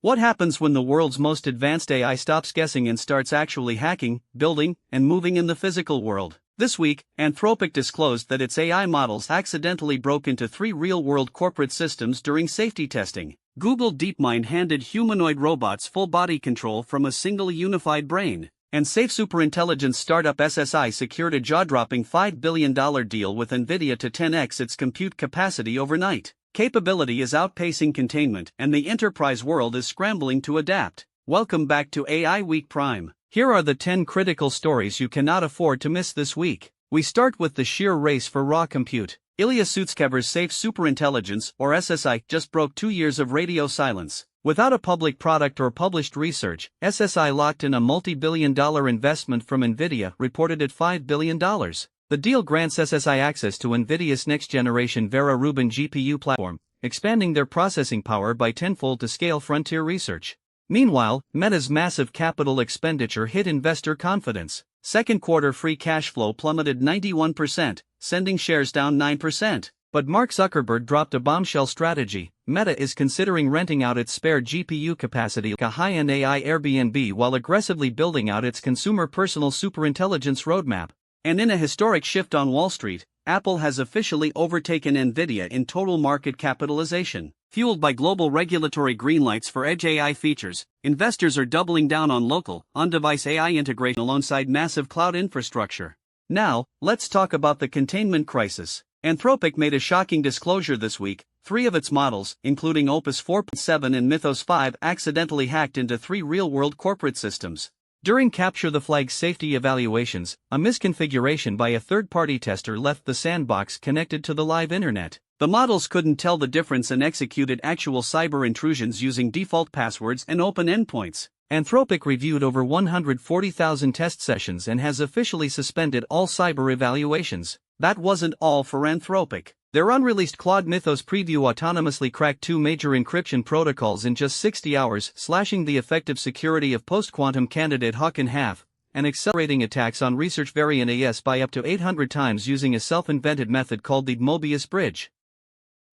What happens when the world's most advanced AI stops guessing and starts actually hacking, building, and moving in the physical world? This week, Anthropic disclosed that its AI models accidentally broke into 3 real-world corporate systems during safety testing. Google DeepMind handed humanoid robots full body control from a single unified brain. And safe superintelligence startup SSI secured a jaw-dropping $5 billion deal with NVIDIA to 10x its compute capacity overnight. Capability is outpacing containment, and the enterprise world is scrambling to adapt. Welcome back to AI Week Prime. Here are the 10 critical stories you cannot afford to miss this week. We start with the sheer race for raw compute. Ilya Sutskever's Safe Superintelligence, or SSI, just broke 2 years of radio silence. Without a public product or published research, SSI locked in a multi-billion-dollar investment from NVIDIA, reported at $5 billion. The deal grants SSI access to NVIDIA's next-generation Vera Rubin GPU platform, expanding their processing power by tenfold to scale frontier research. Meanwhile, Meta's massive capital expenditure hit investor confidence. Second quarter free cash flow plummeted 91%, sending shares down 9%. But Mark Zuckerberg dropped a bombshell strategy. Meta is considering renting out its spare GPU capacity like a high-end AI Airbnb while aggressively building out its consumer personal superintelligence roadmap. And in a historic shift on Wall Street, Apple has officially overtaken NVIDIA in total market capitalization. Fueled by global regulatory greenlights for edge AI features, investors are doubling down on local, on-device AI integration alongside massive cloud infrastructure. Now, let's talk about the containment crisis. Anthropic made a shocking disclosure this week. 3 of its models, including Opus 4.7 and Mythos 5, accidentally hacked into 3 real-world corporate systems. During Capture the Flag's safety evaluations, a misconfiguration by a third-party tester left the sandbox connected to the live internet. The models couldn't tell the difference and executed actual cyber intrusions using default passwords and open endpoints. Anthropic reviewed over 140,000 test sessions and has officially suspended all cyber evaluations. That wasn't all for Anthropic. Their unreleased Claude Mythos preview autonomously cracked 2 major encryption protocols in just 60 hours, slashing the effective security of post-quantum candidate Hawk in half, and accelerating attacks on research variant AS by up to 800 times using a self-invented method called the Mobius bridge.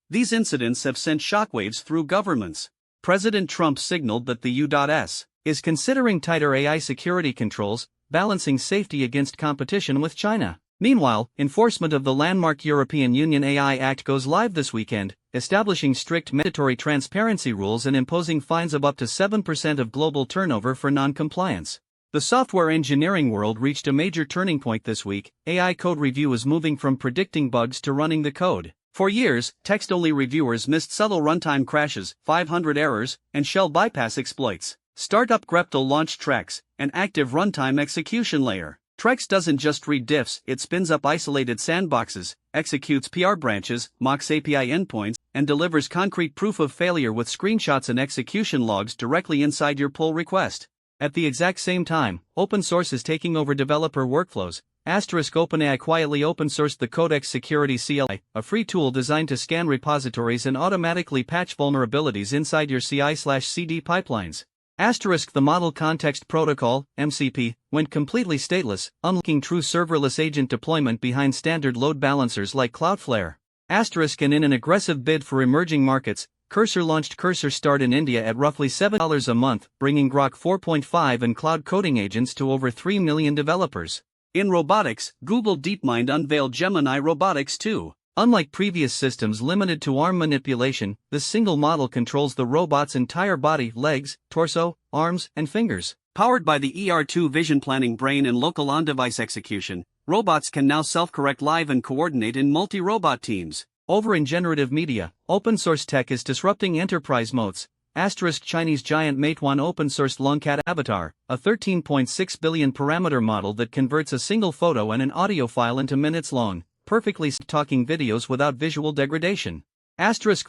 These incidents have sent shockwaves through governments. President Trump signaled that the U.S. is considering tighter AI security controls, balancing safety against competition with China. Meanwhile, enforcement of the landmark European Union AI Act goes live this weekend, establishing strict mandatory transparency rules and imposing fines of up to 7% of global turnover for non-compliance. The software engineering world reached a major turning point this week. AI code review is moving from predicting bugs to running the code. For years, text-only reviewers missed subtle runtime crashes, 500 errors, and shell bypass exploits. Startup Greptal launched Trex, an active runtime execution layer. Trex doesn't just read diffs, it spins up isolated sandboxes, executes PR branches, mocks API endpoints, and delivers concrete proof of failure with screenshots and execution logs directly inside your pull request. At the exact same time, open source is taking over developer workflows. OpenAI quietly open-sourced the Codex Security CLI, a free tool designed to scan repositories and automatically patch vulnerabilities inside your CI/CD pipelines. The Model Context Protocol, MCP, went completely stateless, unlocking true serverless agent deployment behind standard load balancers like Cloudflare. And in an aggressive bid for emerging markets, Cursor launched Cursor Start in India at roughly $7 a month, bringing Grok 4.5 and cloud coding agents to over 3 million developers. In robotics, Google DeepMind unveiled Gemini Robotics 2. Unlike previous systems limited to arm manipulation, this single model controls the robot's entire body, legs, torso, arms, and fingers. Powered by the ER2 vision planning brain and local on-device execution, robots can now self-correct live and coordinate in multi-robot teams. Over in generative media, open-source tech is disrupting enterprise moats. Chinese giant Meituan open-sourced Longcat Avatar, a 13.6 billion parameter model that converts a single photo and an audio file into minutes long, perfectly talking videos without visual degradation.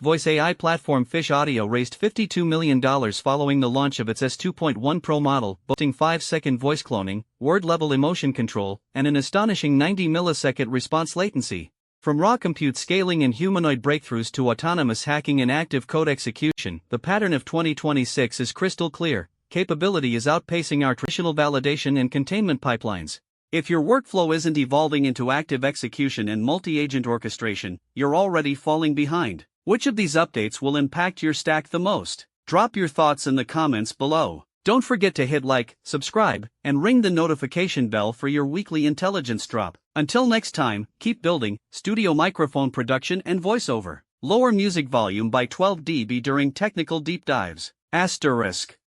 Voice AI platform Fish Audio raised $52 million following the launch of its S2.1 Pro model, boasting 5-second voice cloning, word-level emotion control, and an astonishing 90-millisecond response latency. From raw compute scaling and humanoid breakthroughs to autonomous hacking and active code execution, the pattern of 2026 is crystal clear. Capability is outpacing our traditional validation and containment pipelines. If your workflow isn't evolving into active execution and multi-agent orchestration, you're already falling behind. Which of these updates will impact your stack the most? Drop your thoughts in the comments below. Don't forget to hit like, subscribe, and ring the notification bell for your weekly intelligence drop. Until next time, keep building. Studio microphone production and voiceover. Lower music volume by 12 dB during technical deep dives. Asterisk.